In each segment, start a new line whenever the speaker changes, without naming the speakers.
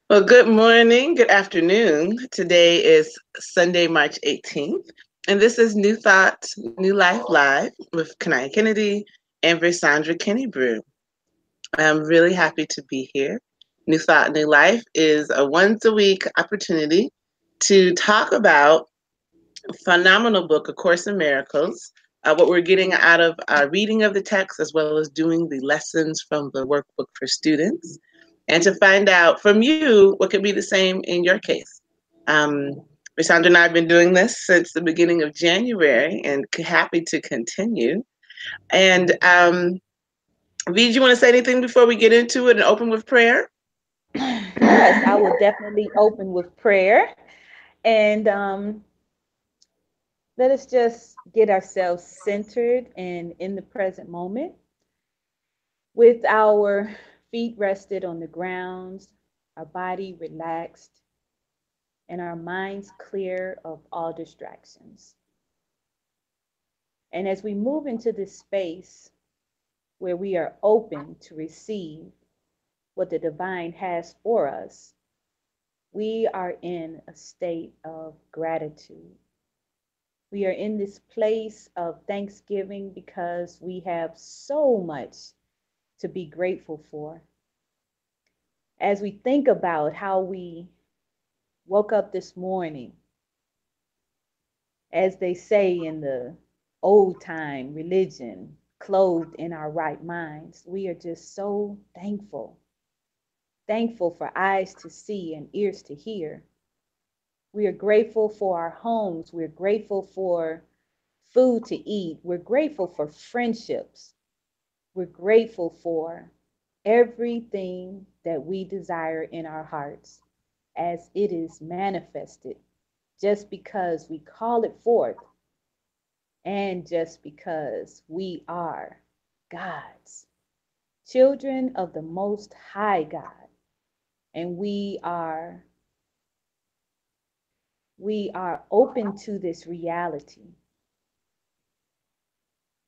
Well, good morning, good afternoon. Today is Sunday, March 18th, and this is New Thoughts, New Life Live with Kanaya Kennedy and Versandra Kennebrew. I'm really happy to be here. New Thought, New Life is a once a week opportunity to talk about a phenomenal book, A Course in Miracles, what we're getting out of our reading of the text, as well as doing the lessons from the workbook for students, and to find out from you what could be the same in your case. Um, Rasandra and I have been doing this since the beginning of January and happy to continue. And V, do you want to say anything before we get into it and open with prayer?
Yes, I will definitely open with prayer. And let us just get ourselves centered and in the present moment with our feet rested on the ground, our body relaxed, and our minds clear of all distractions. And as we move into this space where we are open to receive what the divine has for us, we are in a state of gratitude. We are in this place of thanksgiving because we have so much to be grateful for. As we think about how we woke up this morning, as they say in the old time religion, clothed in our right minds, we are just so thankful. Thankful for eyes to see and ears to hear. We are grateful for our homes. We're grateful for food to eat. We're grateful for friendships. We're grateful for everything that we desire in our hearts as it is manifested just because we call it forth and just because we are God's children of the Most High God. And we are open to this reality.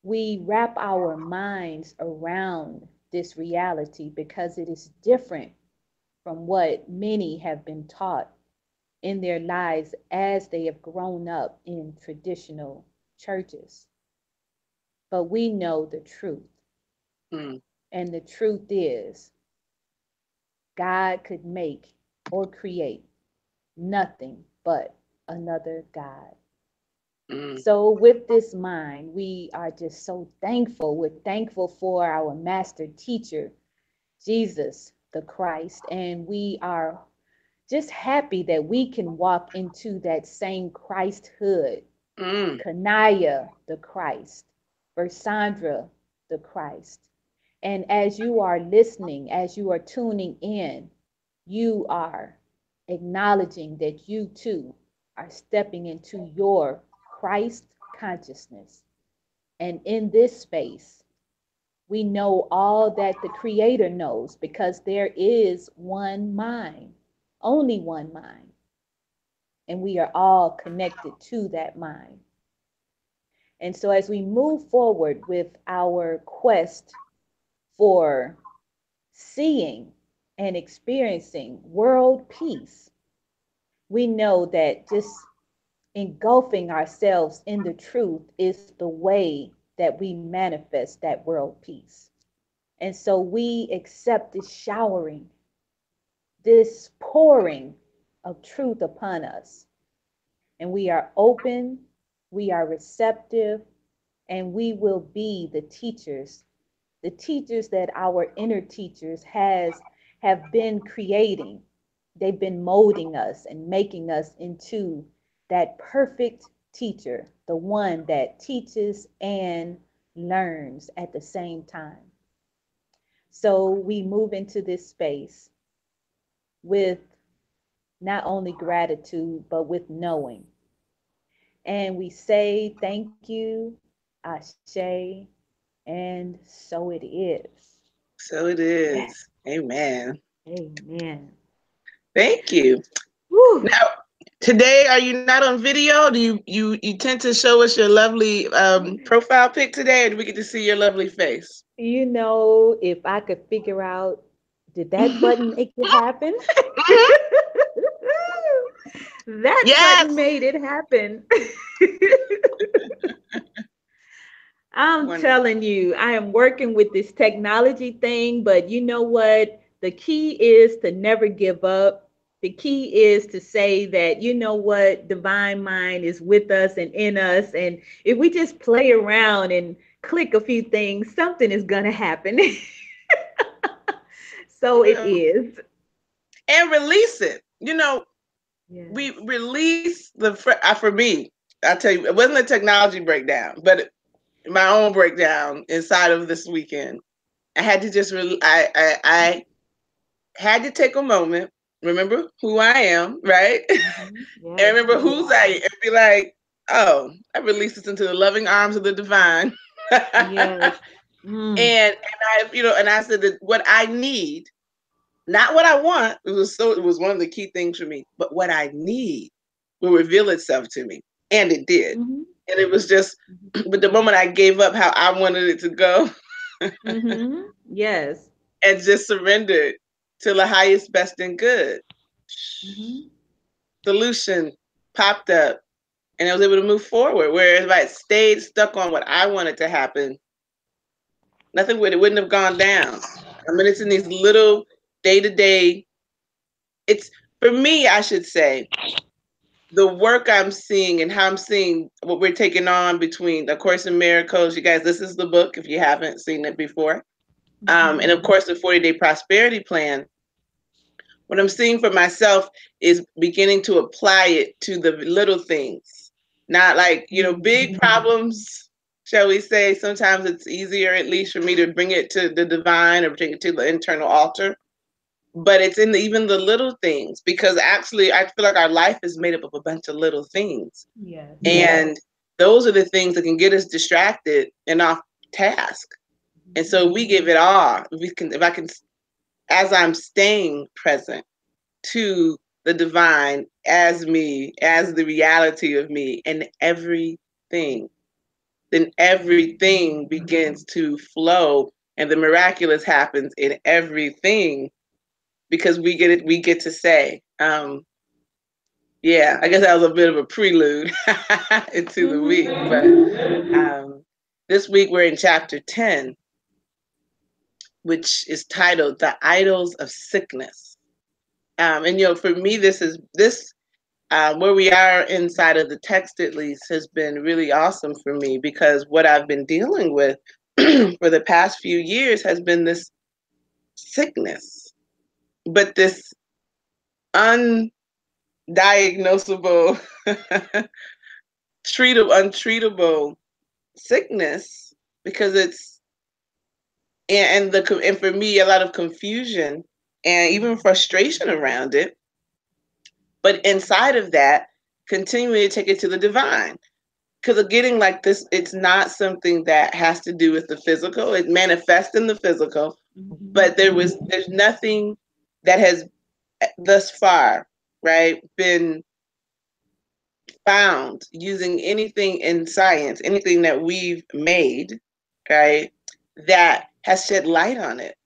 We wrap our minds around this reality because it is different from what many have been taught in their lives as they have grown up in traditional churches. But we know the truth.
Mm.
And the truth is, God could make or create nothing but another God.
Mm.
So, with this mind, we are just so thankful. We're thankful for our master teacher, Jesus the Christ, and we are just happy that we can walk into that same Christhood.
Mm.
Kanaya the Christ, Versandra the Christ. And as you are listening, as you are tuning in, you are acknowledging that you too are stepping into your Christ consciousness. And in this space, we know all that the Creator knows because there is one mind, only one mind, and we are all connected to that mind. And so, as we move forward with our quest for seeing and experiencing world peace, we know that just engulfing ourselves in the truth is the way that we manifest that world peace. And so we accept this showering, this pouring of truth upon us. And we are open, we are receptive, and we will be the teachers that our inner teachers have been creating. They've been molding us and making us into that perfect teacher, the one that teaches and learns at the same time. So we move into this space with not only gratitude, but with knowing. And we say thank you, Ashe, and so it is.
So it
Yes.
is. Amen.
Amen.
Thank you.
Woo.
Now, today, are you not on video? Do you tend to show us your lovely profile pic today, or do we get to see your lovely face?
If I could figure out Did that button make it happen?
Mhm.
That button
Yes.
made it happen. I'm
Wonderful.
telling you, I am working with this technology thing, but you know what? The key is to never give up. The key is to say that, you know what, divine mind is with us and in us. And if we just play around and click a few things, something is going to happen. So it
Well,
is.
and release it. We
Yes.
release for me. I tell you, it wasn't a technology breakdown, but my own breakdown inside of this weekend. I had to just I had to take a moment, remember who I am, right? And
Yes,
remember
who you
who's I
are.
am, and be like, oh, I released this into the loving arms of the divine.
Yes. Mm.
And I said that what I need, not what I want, it was one of the key things for me, but what I need will reveal itself to me. And it did.
Mm-hmm.
And it was just, but the moment I gave up how I wanted it to go
Mm-hmm. Yes.
and just surrendered to the highest, best, and good,
Mm-hmm.
solution popped up, and I was able to move forward. Whereas if I had stayed stuck on what I wanted to happen, nothing would, it wouldn't have gone down. I mean, it's in these little day to day, it's for me, I should say, the work I'm seeing and how I'm seeing what we're taking on between A Course in Miracles. You guys, this is the book if you haven't seen it before. And
Mm-hmm.
of course, the 40-day prosperity plan. What I'm seeing for myself is beginning to apply it to the little things, not like, big problems, shall we say. Sometimes it's easier, at least for me, to bring it to the divine or bring it to the internal altar. But it's in even the little things, because actually I feel like our life is made up of a bunch of little things.
Yes.
And those are the things that can get us distracted and off task. And so we give it all. If I can, as I'm staying present to the divine as me, as the reality of me, and everything, then everything begins to flow and the miraculous happens in everything because we get to say, yeah, I guess that was a bit of a prelude into the week. But this week we're in chapter 10, which is titled The Idols of Sickness. And for me, this where we are inside of the text, at least, has been really awesome for me, because what I've been dealing with for the past few years has been this sickness, but this undiagnosable, untreatable sickness, because it's and for me a lot of confusion and even frustration around it. But inside of that, continuing to take it to the divine, because of getting like this, it's not something that has to do with the physical. It manifests in the physical,
Mm-hmm.
but there's nothing that has thus far, right, been found using anything in science, anything that we've made, right, that has shed light on it.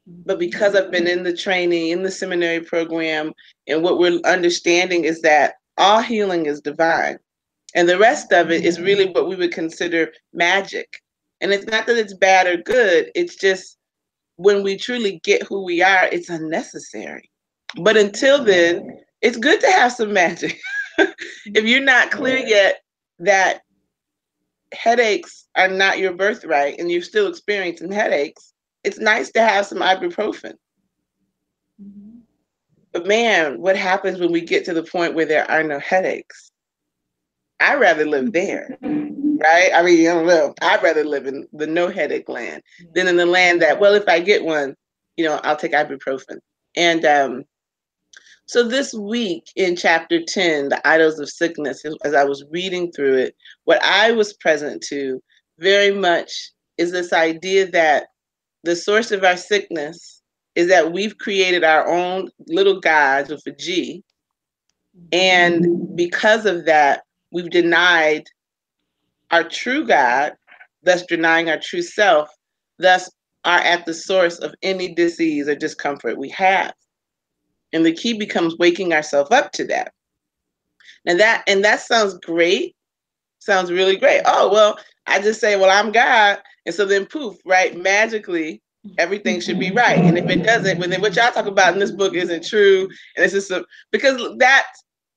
But
Mm-hmm.
because I've been in the training, in the seminary program, and what we're understanding is that all healing is divine. And the rest of it is really what we would consider magic. And it's not that it's bad or good, it's just when we truly get who we are, it's unnecessary. But until then, it's good to have some magic. If you're not clear yet that headaches are not your birthright and you're still experiencing headaches, it's nice to have some ibuprofen.
Mm-hmm.
But man, what happens when we get to the point where there are no headaches? I'd rather live there, right? I mean, I don't know. I'd rather live in the no headache land than in the land that, well, if I get one, I'll take ibuprofen. And so this week in chapter 10, The Idols of Sickness, as I was reading through it, what I was present to very much is this idea that the source of our sickness is that we've created our own little gods with a G. And because of that, we've denied our true God, thus denying our true self, thus are at the source of any disease or discomfort we have. And the key becomes waking ourselves up to that. And that sounds great. Sounds really great. Oh, well, I just say, well, I'm God. And so then poof, right? Magically, everything should be right. And if it doesn't, well, then what y'all talk about in this book isn't true. And it's just because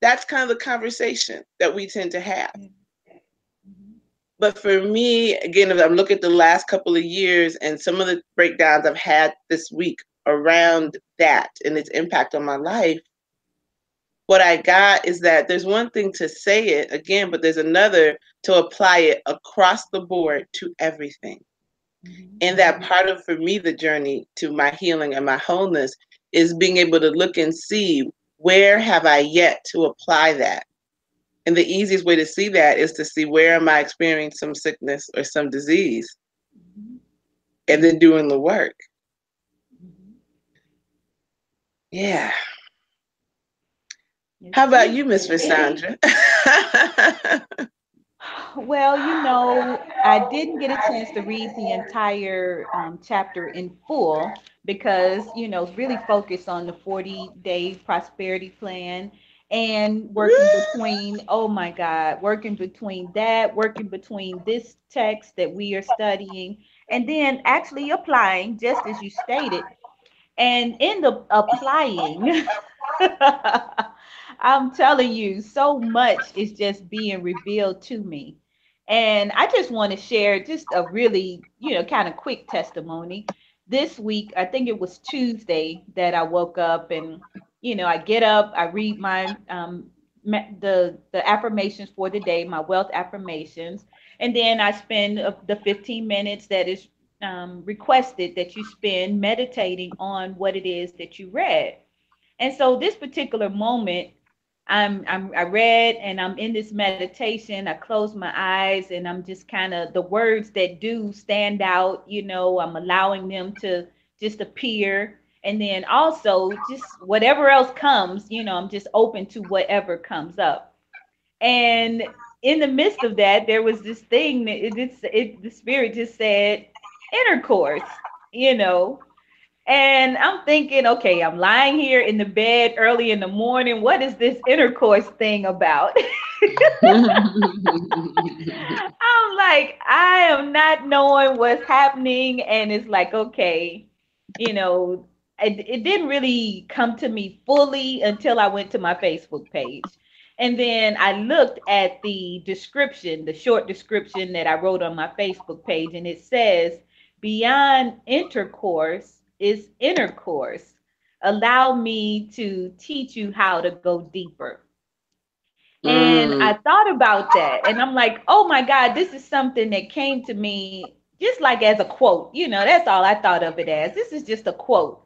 that's kind of the conversation that we tend to have. But for me, again, if I'm looking at the last couple of years and some of the breakdowns I've had this week around that and its impact on my life, what I got is that there's one thing to say it again, but there's another to apply it across the board to everything. And that part of, for me, the journey to my healing and my wholeness is being able to look and see where have I yet to apply that. And the easiest way to see that is to see where am I experiencing some sickness or some disease, and then doing the work. Yeah.
It's
How about you, Miss
beautiful.
Sandra?
Well, I didn't get a chance to read the entire chapter in full because, it's really focused on the 40-day prosperity plan and working between, oh my God, working between that, working between this text that we are studying, and then actually applying, just as you stated. And in the applying, I'm telling you, so much is just being revealed to me. And I just want to share just a really, kind of quick testimony. This week, I think it was Tuesday that I woke up and, I get up, I read my the affirmations for the day, my wealth affirmations, and then I spend the 15 minutes that is requested that you spend meditating on what it is that you read. And so this particular moment, I read and I'm in this meditation. I close my eyes and I'm just kind of the words that do stand out, I'm allowing them to just appear. And then also just whatever else comes, I'm just open to whatever comes up. And in the midst of that, there was this thing that the spirit just said intercourse, you know. And I'm thinking, okay, I'm lying here in the bed early in the morning. What is this intercourse thing about? I'm like, I am not knowing what's happening. And it's like, okay, you know, it didn't really come to me fully until I went to my Facebook page. And then I looked at the description, the short description that I wrote on my Facebook page, and it says, beyond intercourse is intercourse. Allow me to teach you how to go deeper. And
Mm.
I thought about that and I'm like, oh my God, this is something that came to me just like as a quote. That's all I thought of it as. This is just a quote.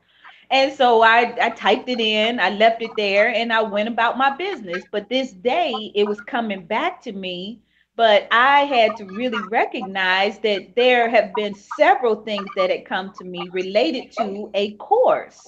And so I typed it in, I left it there, and I went about my business. But this day, it was coming back to me. But I had to really recognize that there have been several things that had come to me related to a course.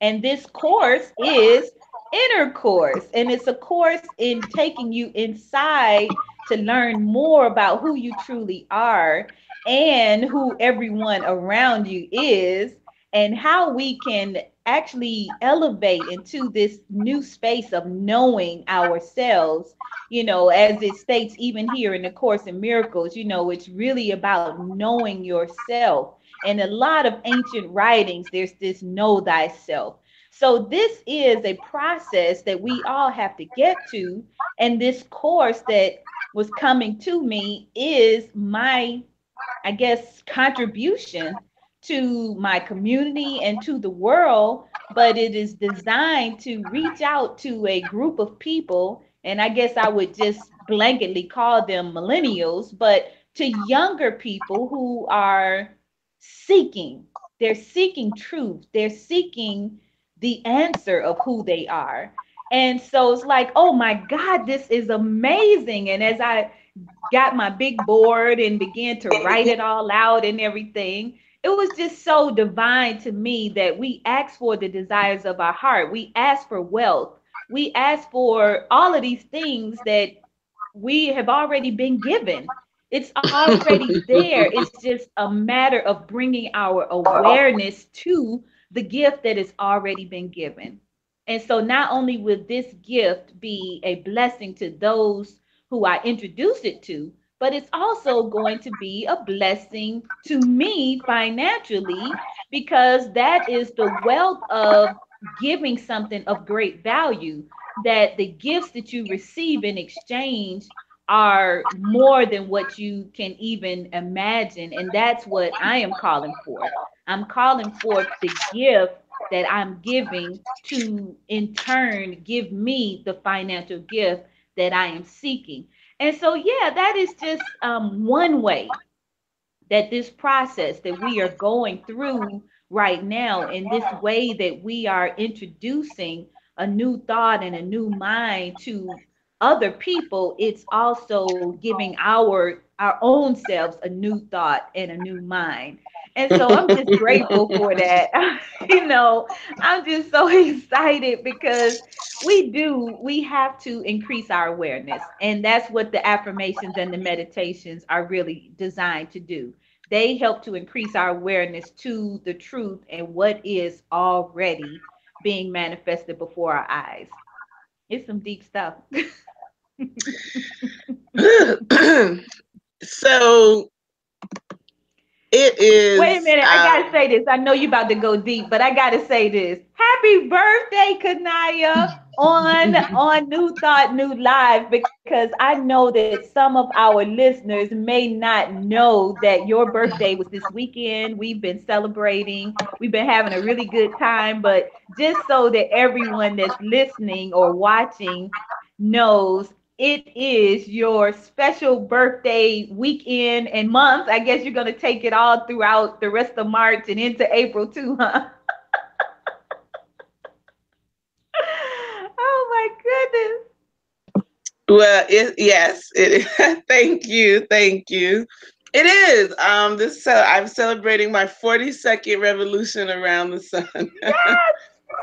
And this course is inner course. And it's a course in taking you inside to learn more about who you truly are and who everyone around you is, and how we can actually elevate into this new space of knowing ourselves. As it states even here in the Course in Miracles, it's really about knowing yourself. And a lot of ancient writings, there's this know thyself. So this is a process that we all have to get to. And this course that was coming to me is my, I guess, contribution to my community and to the world, but it is designed to reach out to a group of people. And I guess I would just blanketly call them millennials, but to younger people who are seeking, they're seeking truth, they're seeking the answer of who they are. And so it's like, oh my God, this is amazing. And as I got my big board and began to write it all out and everything, it was just so divine to me that we ask for the desires of our heart. We ask for wealth. We ask for all of these things that we have already been given. It's already there. It's just a matter of bringing our awareness to the gift that has already been given. And so not only will this gift be a blessing to those who I introduce it to, but it's also going to be a blessing to me financially, because that is the wealth of giving something of great value, that the gifts that you receive in exchange are more than what you can even imagine. And that's what I am calling forth. I'm calling forth the gift that I'm giving to in turn give me the financial gift that I am seeking. And so, yeah, that is just one way that this process that we are going through right now, in this way that we are introducing a new thought and a new mind to other people, it's also giving our own selves a new thought and a new mind. And so I'm just grateful for that. I'm just so excited because we have to increase our awareness, and that's what the affirmations and the meditations are really designed to do. They help to increase our awareness to the truth and what is already being manifested before our eyes. It's some deep stuff.
So it
Wait a
is.
minute, I gotta say this. I know you about to go deep, but I gotta say this. Happy birthday, Kanaya, on New Thought New Live, because I know that some of our listeners may not know that your birthday was this weekend. We've been celebrating, we've been having a really good time, but just so that everyone that's listening or watching knows, it is your special birthday weekend and month. I guess you're going to take it all throughout the rest of March and into April too, huh? Oh my goodness.
Well, yes, it is. Thank you. It is. This I'm celebrating my 42nd revolution around the sun,
Yes.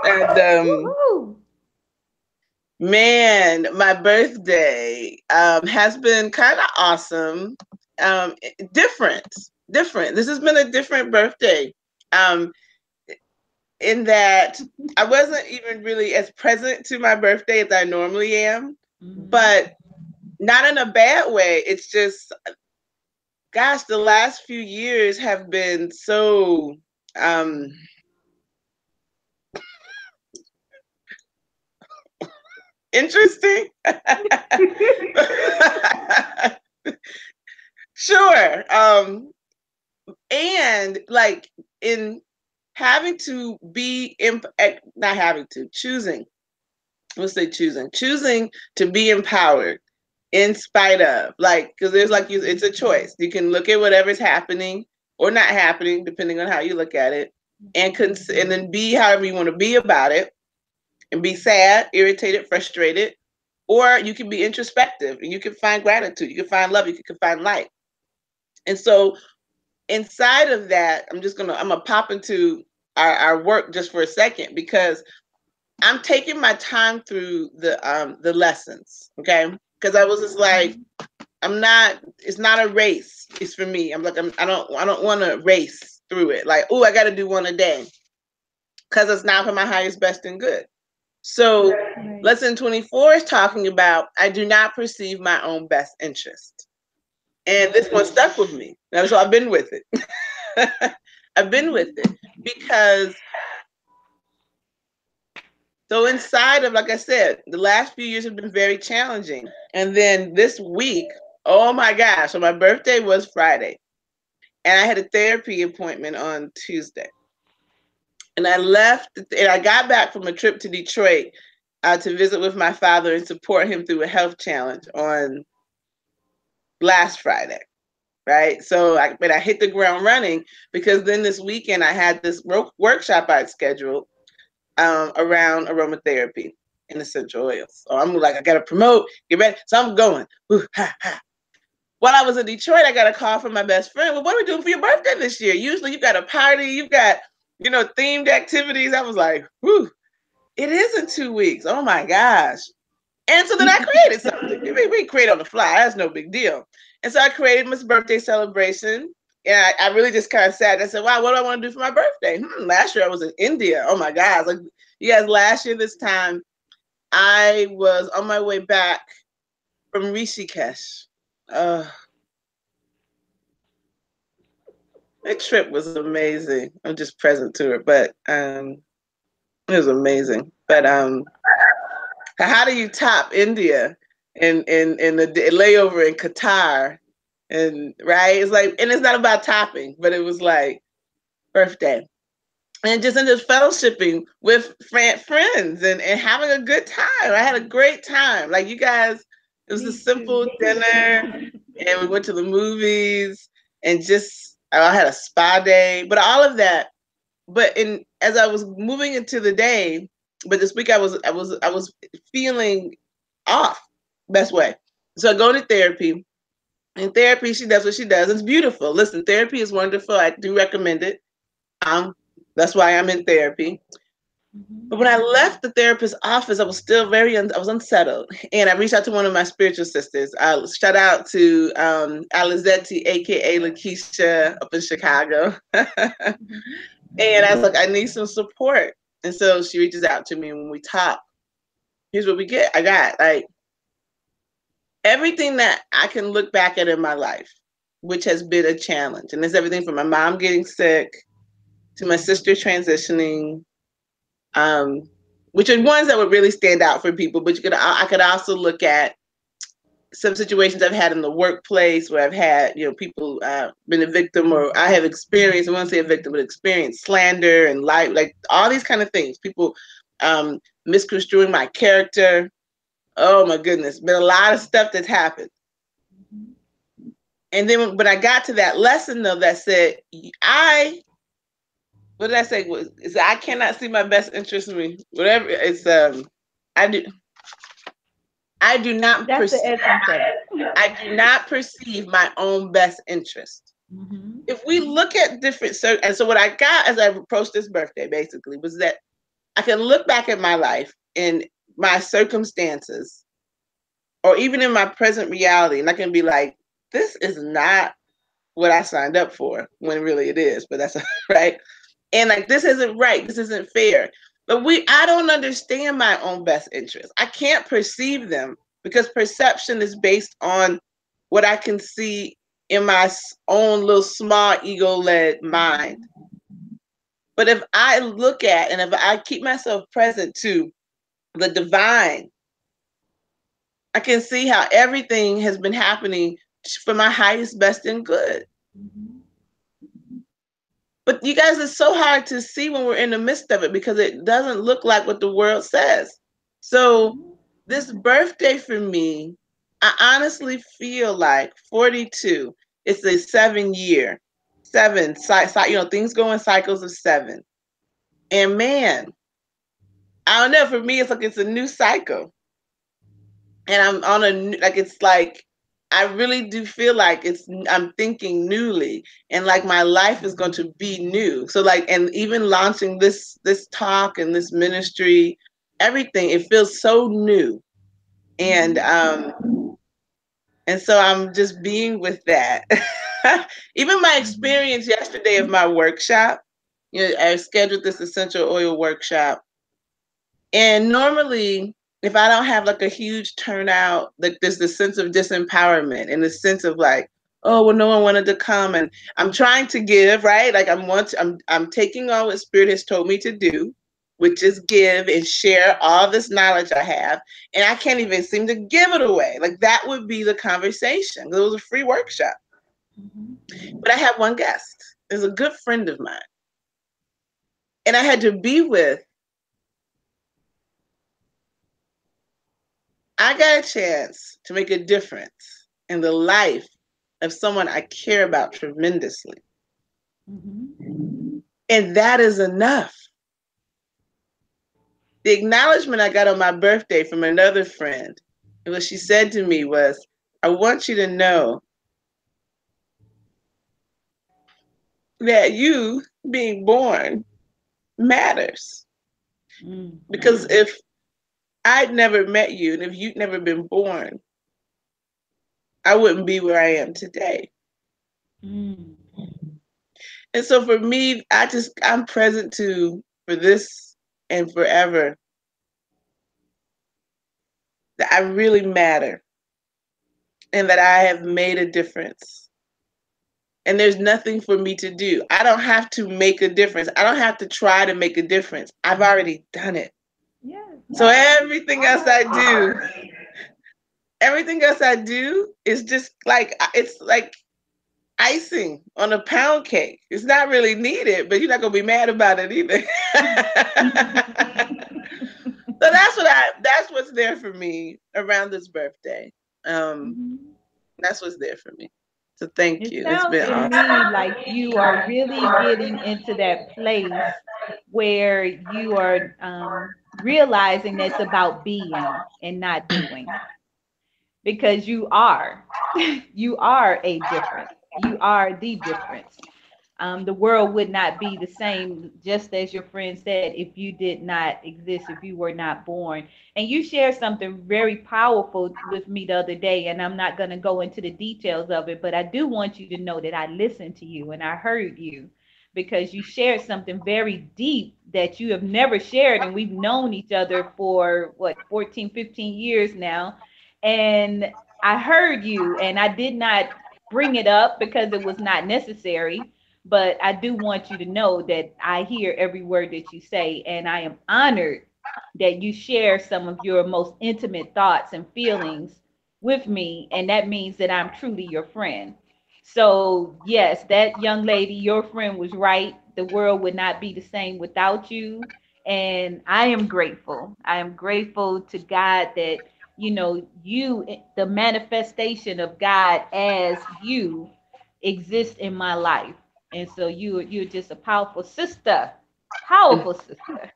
and
Woohoo.
man, my birthday has been kind of awesome. Um, different, different. This has been a different birthday. Um, in that I wasn't even really as present to my birthday as I normally am,
Mm-hmm.
but not in a bad way. It's just, gosh, the last few years have been so um, interesting. Sure. And like in having to be not having to, choosing, let's say choosing to be empowered in spite of, like, because there's like it's a choice. You can look at whatever's happening or not happening depending on how you look at it, and then be however you want to be about it, and be sad, irritated, frustrated, or you can be introspective and you can find gratitude, you can find love, you can find light. And so inside of that, I'm gonna pop into our work just for a second, because I'm taking my time through the lessons, okay? Because I was just like, I'm not. It's not a race. It's for me. I'm like, I don't want to race through it. Like, oh, I got to do one a day, because it's not for my highest, best, and good. So,
Right.
lesson 24 is talking about I do not perceive my own best interest, and this one stuck with me. And so I've been with it. I've been with it because so inside of, like I said, the last few years have been very challenging. And then this week, oh my gosh, so my birthday was Friday. And I had a therapy appointment on Tuesday. And I left, and I got back from a trip to Detroit to visit with my father and support him through a health challenge on last Friday. Right. So but I hit the ground running, because then this weekend I had this workshop I'd scheduled around aromatherapy and essential oils. So I'm like, I got to promote, get ready. So I'm going. Ooh, ha, ha. While I was in Detroit, I got a call from my best friend. Well, what are we doing for your birthday this year? Usually you've got a party, you've got, themed activities. I was like, whew, it is in 2 weeks. Oh my gosh. And so then I created something. We create on the fly. That's no big deal. And so I created Miss Birthday Celebration. And I really just kind of sat and said, wow, what do I want to do for my birthday? Last year I was in India. Oh my God. Like, you guys, last year this time, I was on my way back from Rishikesh. That trip was amazing. I'm just present to it, but it was amazing. But how do you top India in the layover in Qatar? And right, it's like, and it's not about topping, but it was like birthday, and just ended fellowshipping with friends and having a good time. I had a great time. Like, you guys, it was a
Me too.
simple dinner, and we went to the movies, and just I had a spa day, but all of that. But in as I was moving into the day, but this week I was feeling off, best way. So I go to therapy. In therapy, she does what she does. It's beautiful. Listen, therapy is wonderful. I do recommend it. Um, that's why I'm in therapy.
Mm-hmm.
But when I left the therapist's office, I was still I was unsettled. And I reached out to one of my spiritual sisters. Shout out to Alizetti, aka Lakeisha, up in Chicago. And
Mm-hmm.
I was like, I need some support. And so she reaches out to me, and when we talk, here's what we get. I got like everything that I can look back at in my life, which has been a challenge. And it's everything from my mom getting sick to my sister transitioning, um, which are ones that would really stand out for people. But I could also look at some situations I've had in the workplace where I've had, people been a victim, or I have experienced, I won't say a victim, but experienced slander and like all these kind of things. People misconstruing my character. Oh my goodness, been a lot of stuff that's happened.
Mm-hmm.
And then when I got to that lesson though, that said, I what did I say? Is I cannot see my best interest in me. Whatever it's I do I do not
That's the
perceive
essence of it.
I do not perceive my own best interest.
Mm-hmm.
If we look at different and so what I got as I approached this birthday basically was that I can look back at my life and my circumstances, or even in my present reality, and I can be like, this is not what I signed up for, when really it is, but that's right. And like, this isn't right, this isn't fair. But I don't understand my own best interests. I can't perceive them because perception is based on what I can see in my own little small ego-led mind. But if I look at and if I keep myself present to the divine, I can see how everything has been happening for my highest, best, and good.
Mm-hmm.
But you guys, it's so hard to see when we're in the midst of it because it doesn't look like what the world says. So
Mm-hmm.
this birthday for me, I honestly feel like 42. It's a 7 year, things go in cycles of 7. And man, I don't know. For me, it's like it's a new cycle, and I'm on a like it's like I really do feel like I'm thinking newly, and like my life is going to be new. So like, and even launching this talk and this ministry, everything, it feels so new. And
Mm-hmm.
so I'm just being with that. Even my
Mm-hmm.
experience yesterday of my workshop, I scheduled this essential oil workshop. And normally, if I don't have like a huge turnout, like there's this sense of disempowerment and this sense of like, oh well, no one wanted to come, and I'm trying to give, right? Like I'm taking on what Spirit has told me to do, which is give and share all this knowledge I have, and I can't even seem to give it away. Like that would be the conversation. It was a free workshop,
Mm-hmm.
but I had one guest. Is a good friend of mine, and I had to be with. I got a chance to make a difference in the life of someone I care about tremendously.
Mm-hmm.
And that is enough. The acknowledgement I got on my birthday from another friend, and what she said to me was, I want you to know that you being born matters.
Mm-hmm.
Because if I'd never met you, and if you'd never been born, I wouldn't be where I am today.
Mm.
And so for me, I'm present to for this and forever that I really matter and that I have made a difference. And there's nothing for me to do. I don't have to make a difference. I don't have to try to make a difference. I've already done it.
Yes,
So
yes.
everything else I do is just like it's like icing on a pound cake. It's not really needed, but you're not gonna be mad about it either. So that's what's there for me around this birthday. Um,
Mhm.
that's what's there for me. So thank
It
you. It's
sounds
been
to
awesome.
me like you are really getting into that place where you are realizing that it's about being and not doing, because you are. You are a difference. You are the difference. The world would not be the same, just as your friend said, if you did not exist, if you were not born. And you shared something very powerful with me the other day, and I'm not going to go into the details of it, but I do want you to know that I listened to you and I heard you, because you shared something very deep that you have never shared. And we've known each other for what, 14, 15 years now. And I heard you, and I did not bring it up because it was not necessary, but I do want you to know that I hear every word that you say, and I am honored that you share some of your most intimate thoughts and feelings with me, and that means that I'm truly your friend. So, yes, that young lady, your friend, was right. The world would not be the same without you. And I am grateful. I am grateful to God that, you, the manifestation of God as you, exist in my life. And so you're just a powerful sister. Powerful sister.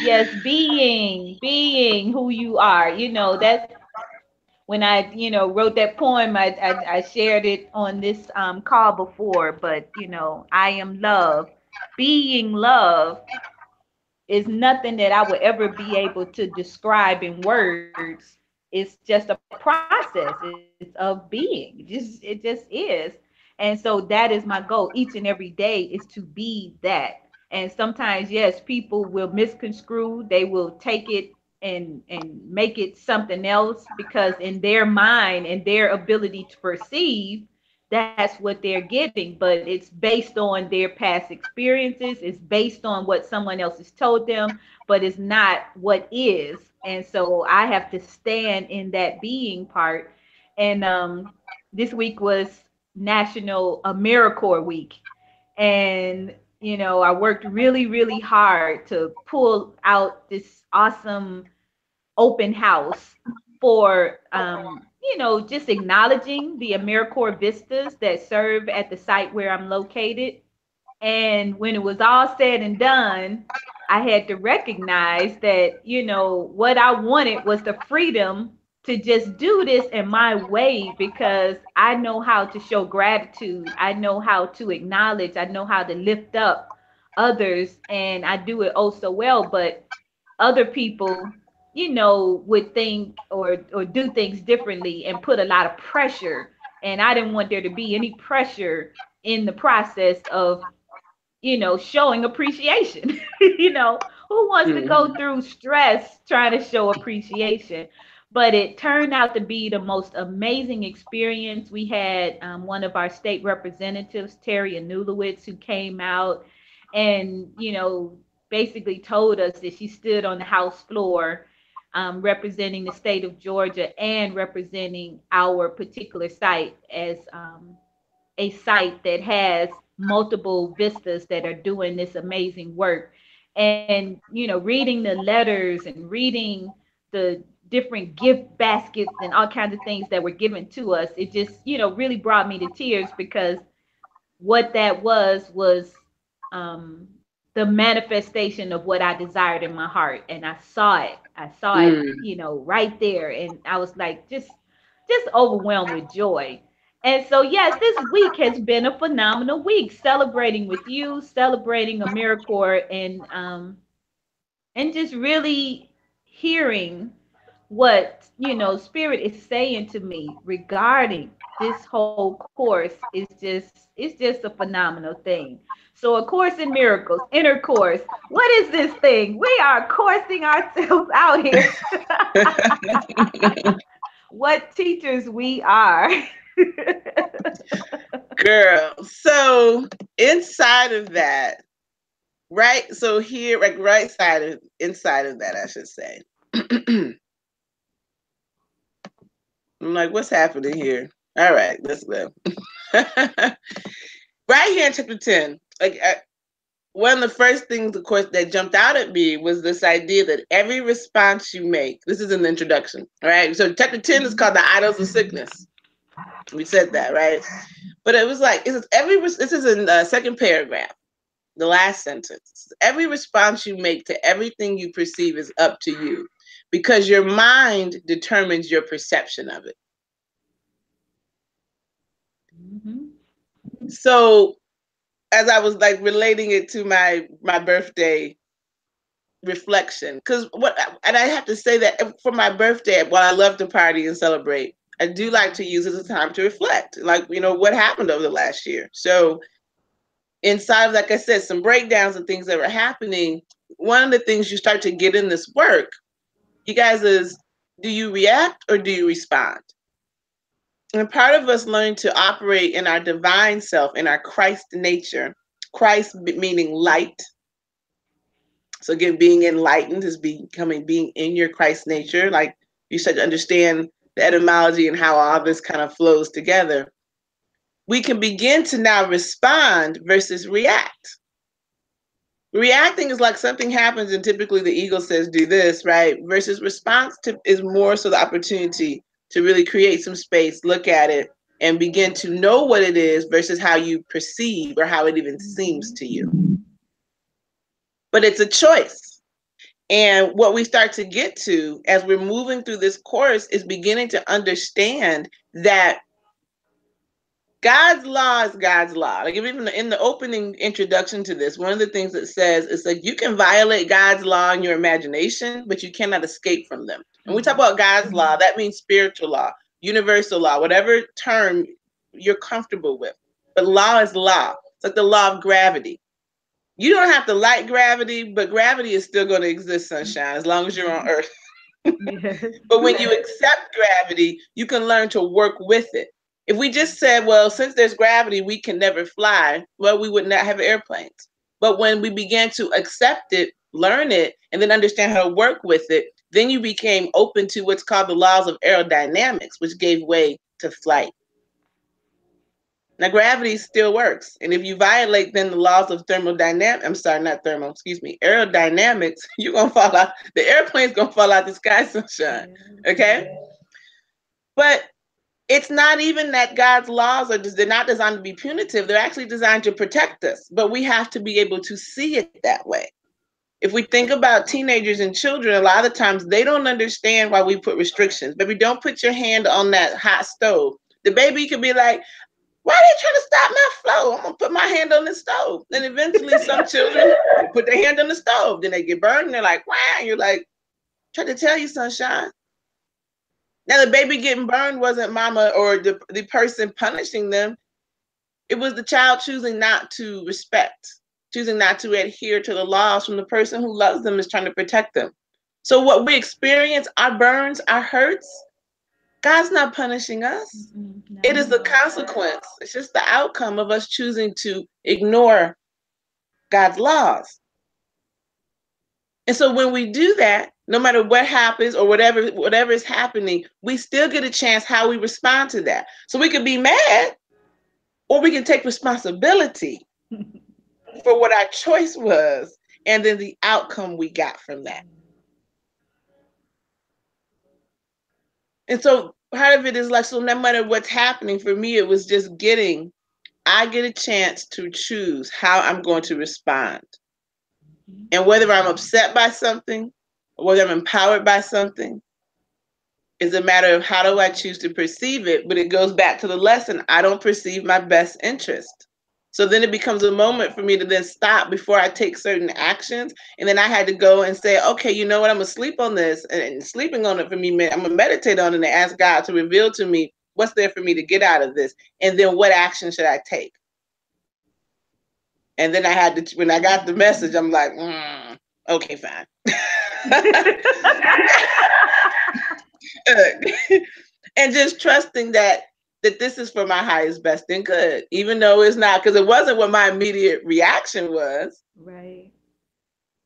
Yes, being who you are. That's when I, wrote that poem, I shared it on this call before, but I am love. Being love is nothing that I would ever be able to describe in words. It's just a process. It's of being. It just is. And so that is my goal each and every day, is to be that. And sometimes, yes, people will misconstrue. They will take it and make it something else, because in their mind and their ability to perceive, that's what they're getting, but it's based on their past experiences, it's based on what someone else has told them, but it's not what is. And so I have to stand in that being part. And this week was National AmeriCorps Week, and I worked really, really hard to pull out this awesome open house for just acknowledging the AmeriCorps vistas that serve at the site where I'm located. And when it was all said and done, I had to recognize that, what I wanted was the freedom to just do this in my way, because I know how to show gratitude. I know how to acknowledge. I know how to lift up others, and I do it oh so well. But other people, would think or do things differently and put a lot of pressure. And I didn't want there to be any pressure in the process of showing appreciation. Who wants to go
Mhm.
through stress trying to show appreciation? But it turned out to be the most amazing experience. We had one of our state representatives, Terry Anulowitz, who came out and, basically told us that she stood on the House floor, representing the state of Georgia and representing our particular site as a site that has multiple vistas that are doing this amazing work. And reading the letters and reading the different gift baskets and all kinds of things that were given to us, it just really brought me to tears, because what that was the manifestation of what I desired in my heart. And I saw it. I saw it,
Mm.
right there. And I was like, just overwhelmed with joy. And so, yes, this week has been a phenomenal week, celebrating with you, celebrating AmeriCorps, and and just really hearing what spirit is saying to me regarding this whole course is just a phenomenal thing. So a course in miracles, inner course, what is this thing? We are coursing ourselves out here. What teachers we are.
Girl. So inside of that, right? So here, like inside of that, I should say. I'm like, what's happening here? All right, let's go. Right here in chapter 10, one of the first things, of course, that jumped out at me was this idea that every response you make, this is in the introduction, right? So chapter 10 is called the idols of sickness. We said that, right? But it was like, this is in the second paragraph, the last sentence. Every response you make to everything you perceive is up to you because your mind determines your perception of it. So as I was like relating it to my birthday reflection, because and I have to say that for my birthday, while I love to party and celebrate, I do like to use it as a time to reflect, like, what happened over the last year. So inside of, like I said, some breakdowns and things that were happening, one of the things you start to get in this work, you guys, is, do you react or do you respond? And part of us learning to operate in our divine self, in our Christ nature, Christ meaning light. So again, being enlightened is being in your Christ nature. Like, you start to understand the etymology and how all this kind of flows together. We can begin to now respond versus react. Reacting is like something happens and typically the ego says, do this, right? Versus response is more so the opportunity to really create some space, look at it, and begin to know what it is versus how you perceive or how it even seems to you. But it's a choice. And what we start to get to as we're moving through this course is beginning to understand that God's law is God's law. Like, even in the opening introduction to this, one of the things it says is like, you can violate God's law in your imagination, but you cannot escape from them. And we talk about God's law, that means spiritual law, universal law, whatever term you're comfortable with. But law is law. It's like the law of gravity. You don't have to like gravity, but gravity is still going to exist, sunshine, as long as you're on Earth.
Yes.
But when you accept gravity, you can learn to work with it. If we just said, well, since there's gravity, we can never fly, well, we would not have airplanes. But when we began to accept it, learn it, and then understand how to work with it, then you became open to what's called the laws of aerodynamics, which gave way to flight. Now, gravity still works. And if you violate then the laws of aerodynamics, you're going to fall out. The airplane's going to fall out the sky, sunshine. Okay? But it's not even that God's laws they're not designed to be punitive. They're actually designed to protect us. But we have to be able to see it that way. If we think about teenagers and children, a lot of times they don't understand why we put restrictions. Baby, don't put your hand on that hot stove. The baby could be like, why are they trying to stop my flow? I'm going to put my hand on the stove. Then eventually some children put their hand on the stove. Then they get burned and they're like, wow. And you're like, trying to tell you, sunshine. Now, the baby getting burned wasn't mama or the person punishing them. It was the child choosing not to respect, choosing not to adhere to the laws from the person who loves them, is trying to protect them. So what we experience, our burns, our hurts, God's not punishing us. No. It is the consequence. It's just the outcome of us choosing to ignore God's laws. And so when we do that, no matter what happens or whatever is happening, we still get a chance how we respond to that. So we can be mad, or we can take responsibility for what our choice was and then the outcome we got from that. And so part of it is like, so no matter what's happening, for me, it was just I get a chance to choose how I'm going to respond. And whether I'm upset by something or whether I'm empowered by something is a matter of how do I choose to perceive it. But it goes back to the lesson. I don't perceive my best interest. So then it becomes a moment for me to then stop before I take certain actions. And then I had to go and say, okay, you know what? I'm going to sleep on this. And sleeping on it for me meant I'm going to meditate on it and ask God to reveal to me what's there for me to get out of this. And then what action should I take? And then I had to, when I got the message, I'm like, okay, fine. And just trusting that this is for my highest, best, and good, even though it's not, because it wasn't what my immediate reaction was.
Right.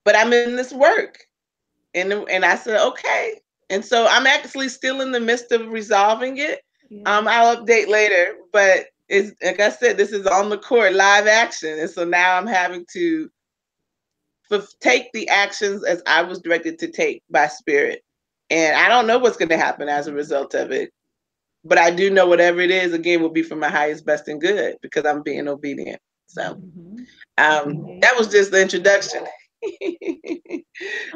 But I'm in this work, and I said okay, and so I'm actually still in the midst of resolving it.
Yeah.
I'll update later, but it's like I said, this is on the court, live action, and so now I'm having to take the actions as I was directed to take by spirit, and I don't know what's going to happen as a result of it. But I do know whatever it is, again, will be for my highest, best, and good because I'm being obedient. So that was just the introduction.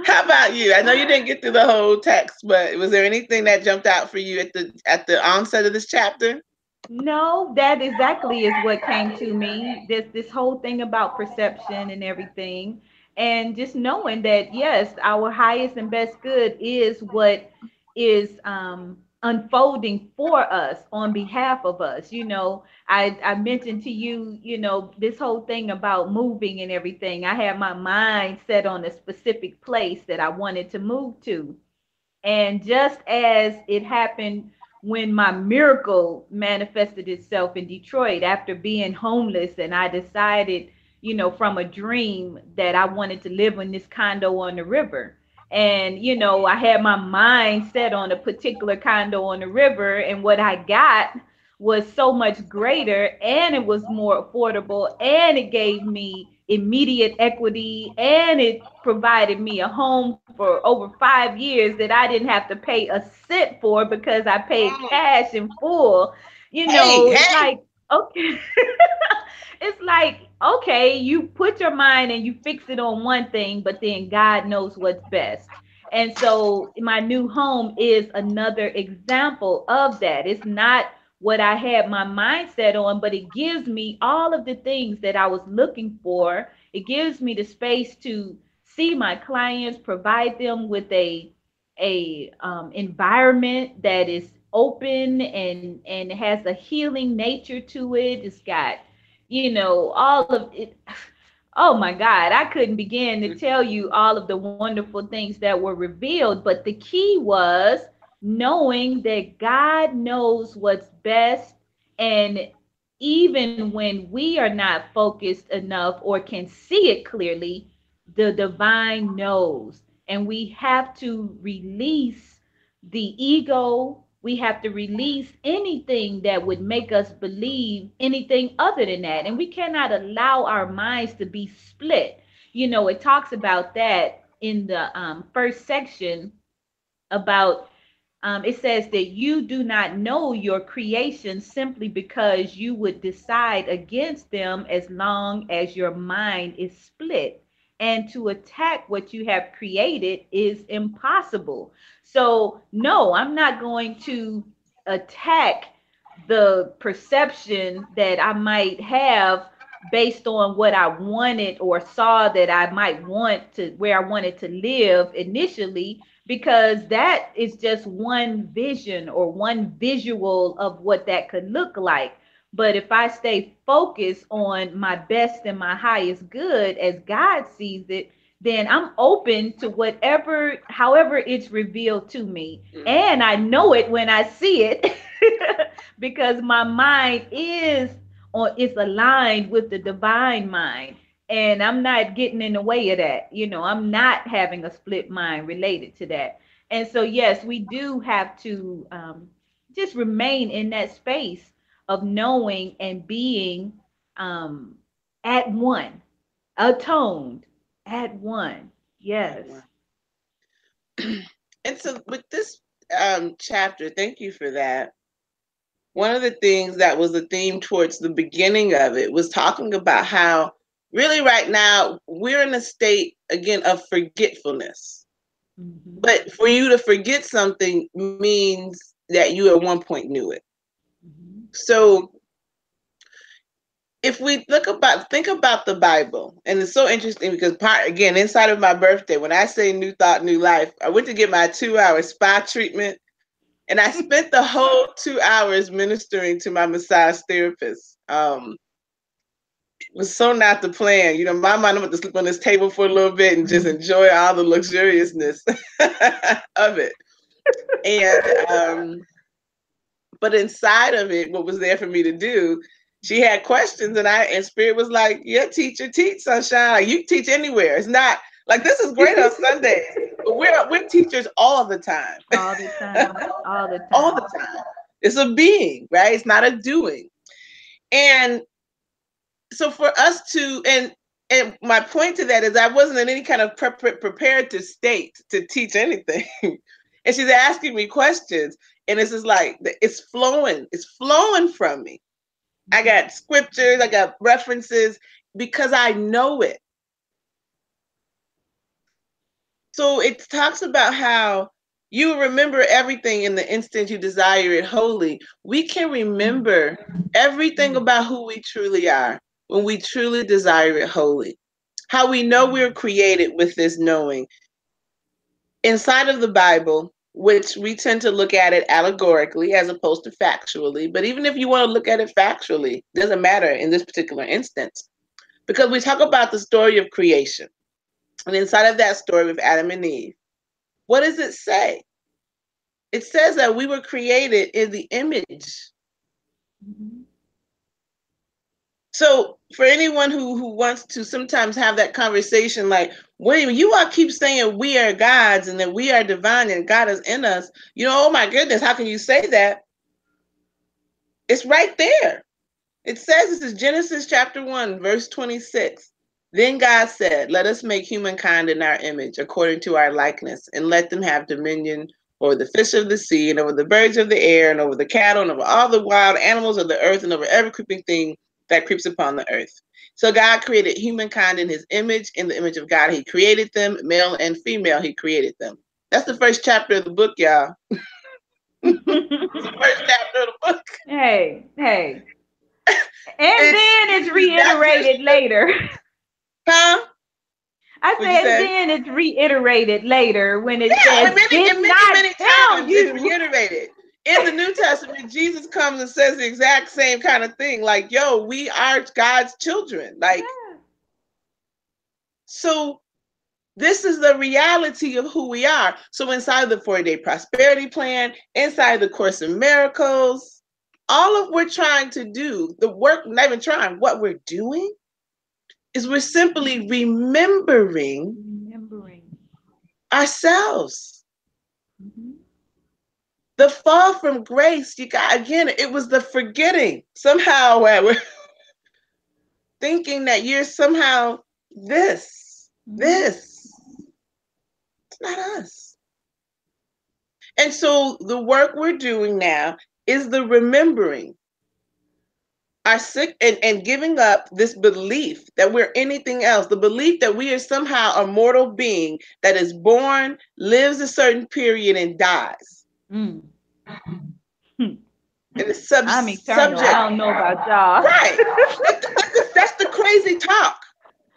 How about you? I know you didn't get through the whole text, but was there anything that jumped out for you at the onset of this chapter?
No, that exactly is what came to me. This whole thing about perception and everything, and just knowing that yes, our highest and best good is what is unfolding for us on behalf of us. I mentioned to you, this whole thing about moving and everything. I had my mind set on a specific place that I wanted to move to. And just as it happened when my miracle manifested itself in Detroit after being homeless, and I decided, from a dream that I wanted to live in this condo on the river. And, I had my mind set on a particular condo on the river, and what I got was so much greater, and it was more affordable, and it gave me immediate equity, and it provided me a home for over 5 years that I didn't have to pay a cent for because I paid cash in full.
Hey,
It's
hey.
like, okay. It's like, okay, you put your mind and you fix it on one thing, but then God knows what's best. And so my new home is another example of that. It's not what I had my mindset on, but it gives me all of the things that I was looking for. It gives me the space to see my clients, provide them with a environment that is open and has a healing nature to it. It's got, all of it. Oh my God, I couldn't begin to tell you all of the wonderful things that were revealed, but the key was knowing that God knows what's best. And even when we are not focused enough or can see it clearly, the divine knows. And we have to release the ego. We have to release anything that would make us believe anything other than that. And we cannot allow our minds to be split. It talks about that in the first section about it says that you do not know your creation simply because you would decide against them as long as your mind is split. And to attack what you have created is impossible. So, no, I'm not going to attack the perception that I might have based on what I wanted or saw that I might want to, where I wanted to live initially, because that is just one vision or one visual of what that could look like. But if I stay focused on my best and my highest good as God sees it, then I'm open to whatever, however it's revealed to me. And I know it when I see it because my mind is aligned with the divine mind, and I'm not getting in the way of that. I'm not having a split mind related to that. And so, yes, we do have to just remain in that space of knowing and being um, at one, atoned, at one. Yes.
And so with this chapter, thank you for that. One of the things that was a theme towards the beginning of it was talking about how really right now we're in a state again of forgetfulness.
Mm-hmm.
But for you to forget something means that you at one point knew it.
Mm-hmm.
So if we think about the Bible, and it's so interesting because again, inside of my birthday, when I say new thought, new life, I went to get my 2-hour spa treatment, and I spent the whole 2 hours ministering to my massage therapist. It was so not the plan. You know, my mind, I'm going to sleep on this table for a little bit and just enjoy all the luxuriousness of it. And but inside of it, what was there for me to do? She had questions, and Spirit was like, "Yeah, teacher, teach, sunshine. Like, you teach anywhere. It's not like this is great on Sundays, but we're teachers all the time,
All the time. All the
all
time.
the time. It's a being, right? It's not a doing." And so for us to and my point to that is I wasn't in any kind of prepared to state to teach anything. And she's asking me questions, and it's just like it's flowing from me. I got scriptures, I got references because I know it. So it talks about how you remember everything in the instant you desire it wholly. We can remember everything about who we truly are when we truly desire it wholly. How we know we're created with this knowing. Inside of the Bible, which we tend to look at it allegorically as opposed to factually, but even if you want to look at it factually, it doesn't matter in this particular instance. Because we talk about the story of creation. And inside of that story with Adam and Eve, what does it say? It says that we were created in the image.
Mm-hmm.
So for anyone who wants to sometimes have that conversation, like, William, you all keep saying we are gods and that we are divine and God is in us. You know, oh my goodness, how can you say that? It's right there. It says, this is Genesis chapter 1, verse 26. Then God said, let us make humankind in our image, according to our likeness, and let them have dominion over the fish of the sea, and over the birds of the air, and over the cattle, and over all the wild animals of the earth, and over every creeping thing that creeps upon the earth. So God created humankind in his image. In the image of God, he created them, male and female, he created them. That's the first chapter of the book, y'all. It's the first chapter of the book.
Hey, hey. And
It's
then it's reiterated later.
huh?
I
What'd you
said,
say?
then it's reiterated later when it
Yeah,
says,
and many,
did
and many,
not
many
tell
times it's
you.
reiterated. In the New Testament, Jesus comes and says the exact same kind of thing. Like, yo, we are God's children. Like,
Yeah.
so this is the reality of who we are. So inside the 40-day prosperity plan, inside the Course in Miracles, all of we're trying to do, the work, not even trying, what we're doing is we're simply remembering
Remembering.
ourselves.
Mm-hmm.
The fall from grace, you got again, it was the forgetting. Somehow we're thinking that you're somehow this.
Mm-hmm.
This. It's not us. And so the work we're doing now is the remembering our sick and giving up this belief that we're anything else, the belief that we are somehow a mortal being that is born, lives a certain period, and dies.
Mm.
And is
I'm eternal.
subject.
I don't know about y'all.
Right. That's the crazy talk.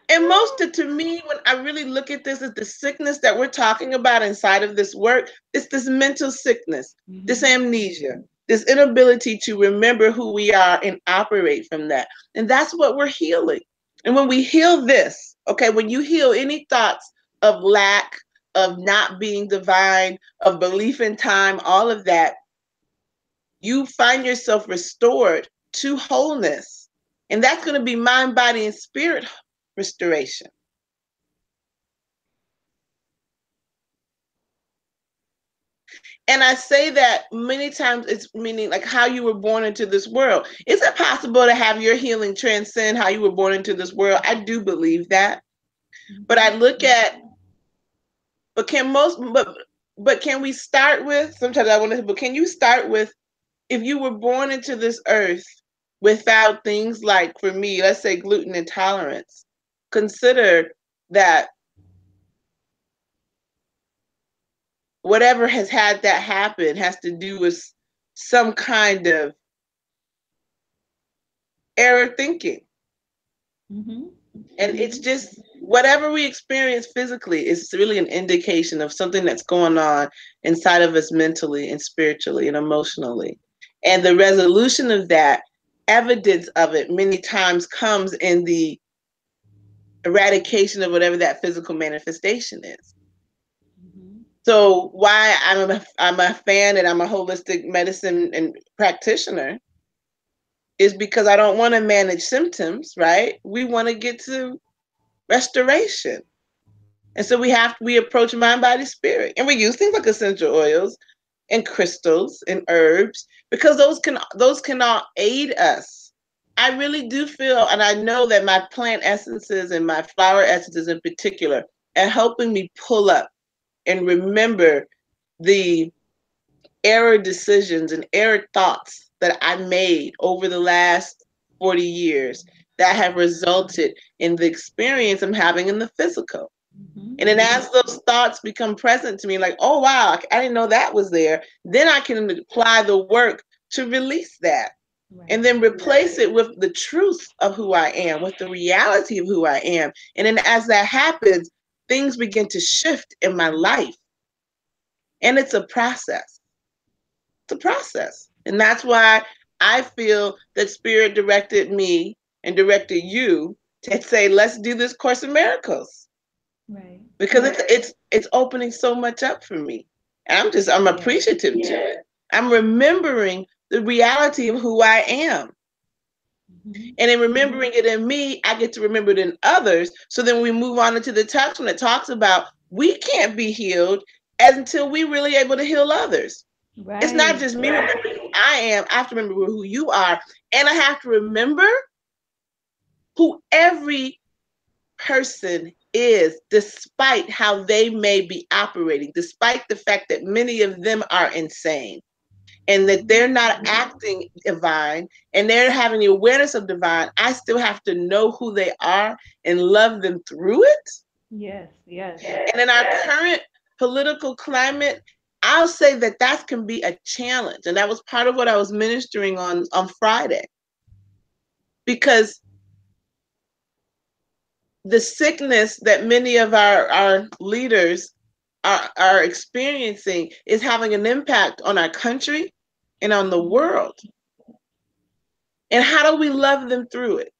And most of, to me, when I really look at this, is the sickness that we're talking about inside of this work. It's this mental sickness, this
Mm-hmm.
amnesia, this inability to remember who we are and operate from that. And that's what we're healing. And when we heal this, okay, when you heal any thoughts of lack, of not being divine, of belief in time, all of that, you find yourself restored to wholeness. And that's going to be mind, body, and spirit restoration. And I say that many times, it's meaning like how you were born into this world. Is it possible to have your healing transcend how you were born into this world? I do believe that. But I look at, but can most, but can we start with, sometimes I want to, but can you start with, if you were born into this earth without things like, for me, let's say gluten intolerance, consider that whatever has had that happen has to do with some kind of error thinking.
Mm-hmm.
And it's just whatever we experience physically is really an indication of something that's going on inside of us mentally and spiritually and emotionally. And the resolution of that, evidence of it, many times comes in the eradication of whatever that physical manifestation is.
Mm-hmm.
So why I'm a fan and I'm a holistic medicine and practitioner is because I don't want to manage symptoms, right? We want to get to restoration. And so we approach mind, body, spirit. And we use things like essential oils and crystals and herbs because those can all aid us. I really do feel, and I know that my plant essences and my flower essences in particular are helping me pull up and remember the error decisions and error thoughts that I made over the last 40 years that have resulted in the experience I'm having in the physical.
Mm-hmm.
And then as those thoughts become present to me, like, oh, wow, I didn't know that was there, then I can apply the work to release that
Right.
and then replace it with the truth of who I am, with the reality of who I am. And then as that happens, things begin to shift in my life. And it's a process. It's a process. And that's why I feel that Spirit directed me and directed you to say, let's do this Course in Miracles
Right.
because it's opening so much up for me. And I'm
Yes.
appreciative to it. I'm remembering the reality of who I am.
Mm-hmm.
And in remembering it in me, I get to remember it in others. So then we move on into the text when it talks about we can't be healed as until we really able to heal others. It's not
Right.
just me remembering who I am. I have to remember who you are. And I have to remember who every person is, despite how they may be operating, despite the fact that many of them are insane and that
Mm-hmm.
they're not acting divine and they're having the awareness of divine. I still have to know who they are and love them through it.
Yes. Yes.
And in our current political climate, I'll say that that can be a challenge. And that was part of what I was ministering on Friday. Because the sickness that many of our leaders are experiencing is having an impact on our country and on the
Mm-hmm.
world. And how do we love them through it?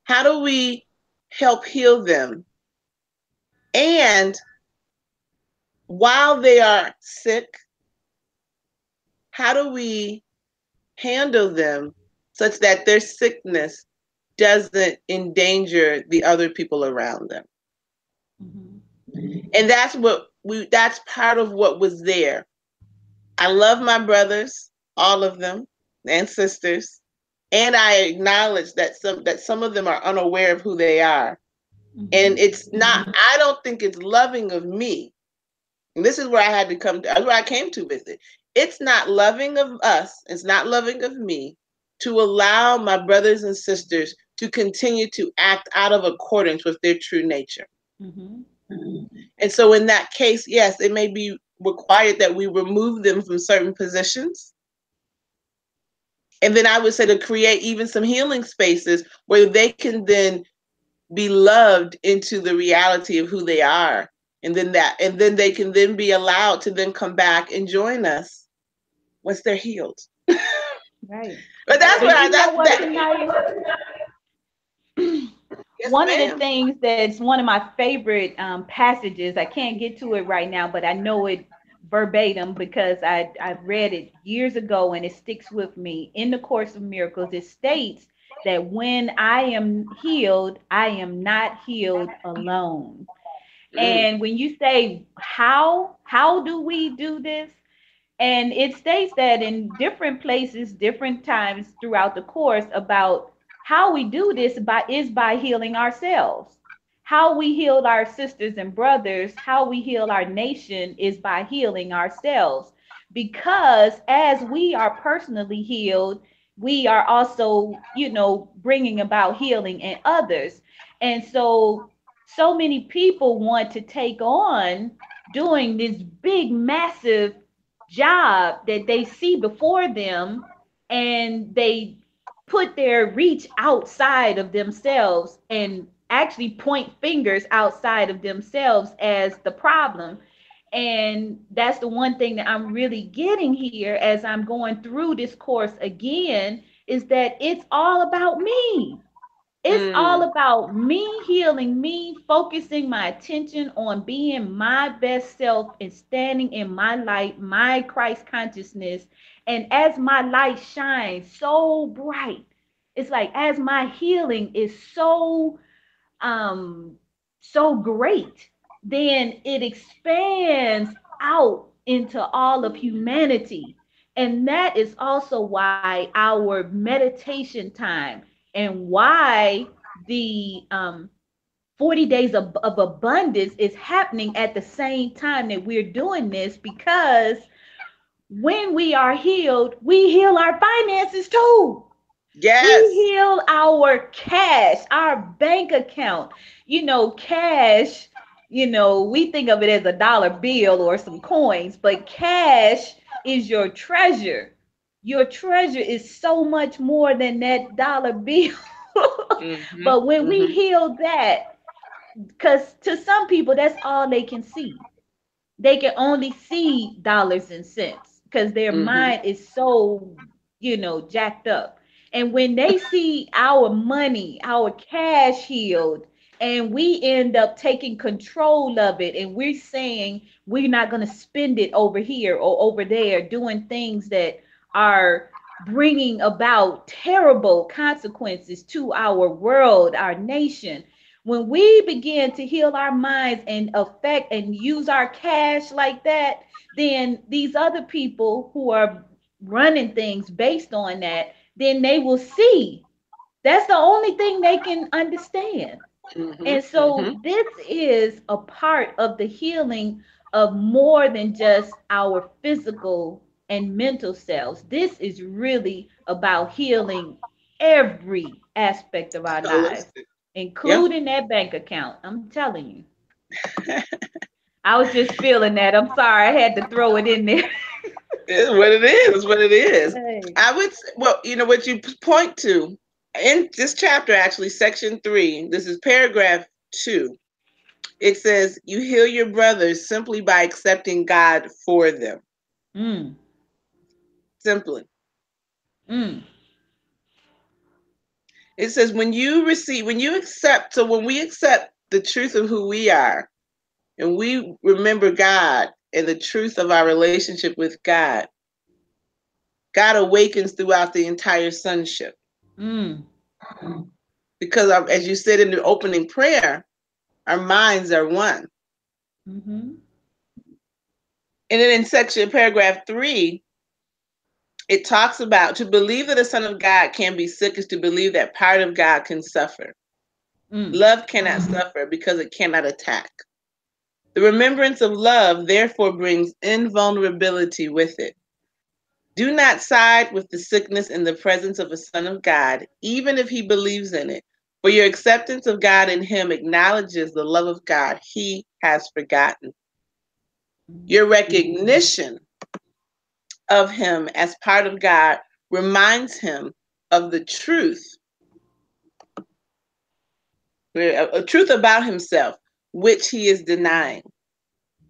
How do we help heal them? And while they are sick, how do we handle them such that their sickness doesn't endanger the other people around them?
Mm-hmm.
And that's part of what was there. I love my brothers, all of them, and sisters, and I acknowledge that some of them are unaware of who they are. And
Mm-hmm.
it's not, I don't think it's loving of me. And this is where I had to come to, that's where I came to with it. It's not loving of us, it's not loving of me to allow my brothers and sisters to continue to act out of accordance with their true nature.
Mm-hmm.
And so in that case, yes, it may be required that we remove them from certain positions. And then I would say to create even some healing spaces where they can then be loved into the reality of who they are. And then they can then be allowed to then come back and join us once they're healed.
Right.
But that's what
But
I
you know
that's
what,
that
Kanaya?
yes,
One of the
ma'am.
things that's one of my favorite passages, I can't get to it right now, but I know it verbatim because I've read it years ago and it sticks with me. In the Course of Miracles, it states that when I am healed, I am not healed alone.
Mm,
And when you say how do we do this? And it states that in different places, different times throughout the course about how we do this by healing ourselves. How we heal our sisters and brothers, how we heal our nation is by healing ourselves. Because as we are personally healed, we are also, bringing about healing in others. And so many people want to take on doing this big, massive job that they see before them, and they put their reach outside of themselves and actually point fingers outside of themselves as the problem. And that's the one thing that I'm really getting here as I'm going through this course again, is that it's all about me. It's all
Mm.
about me healing, me focusing my attention on being my best self and standing in my light, my Christ consciousness. And as my light shines so bright, it's like as my healing is um so great, then it expands out into all of humanity. And that is also why our meditation time and why the 40 days of abundance is happening at the same time that we're doing this, because when we are healed, we heal our finances too. We
Yes.
heal our cash, our bank account. Cash, we think of it as a dollar bill or some coins, but cash is your treasure. Your treasure is so much more than that dollar bill.
Mm-hmm.
But when we
Mm-hmm.
heal that, because to some people, that's all they can see. They can only see dollars and cents because their
Mm-hmm.
mind is so, jacked up. And when they see our money, our cash healed, and we end up taking control of it, and we're saying we're not going to spend it over here or over there doing things that are bringing about terrible consequences to our world, our nation. When we begin to heal our minds and affect and use our cash like that, then these other people who are running things based on that, then they will see. That's the only thing they can understand.
Mm-hmm.
And
Mm-hmm.
so this is a part of the healing of more than just our physical and mental selves. This is really about healing every aspect of our lives,
Holistic. Yep.
including that bank account. I'm telling you. I was just feeling that. I'm sorry, I had to throw it in there.
It's what it is. It's what it is.
Hey.
I would, well, what you point to in this chapter, actually, section 3, this is paragraph 2. It says, you heal your brothers simply by accepting God for them.
Mm,
Simply.
mm,
It says, when you accept, so when we accept the truth of who we are, and we remember God and the truth of our relationship with God, God awakens throughout the entire sonship.
mm,
Because as you said in the opening prayer, our minds are one.
mm-hmm,
And then in section paragraph 3, it talks about to believe that a son of God can be sick is to believe that part of God can suffer.
mm,
Love cannot suffer because it cannot attack. The remembrance of love therefore brings invulnerability with it. Do not side with the sickness in the presence of a son of God, even if he believes in it, for your acceptance of God in him acknowledges the love of God he has forgotten.
mm,
Your recognition of him as part of God reminds him of the truth, a truth about himself, which he is denying.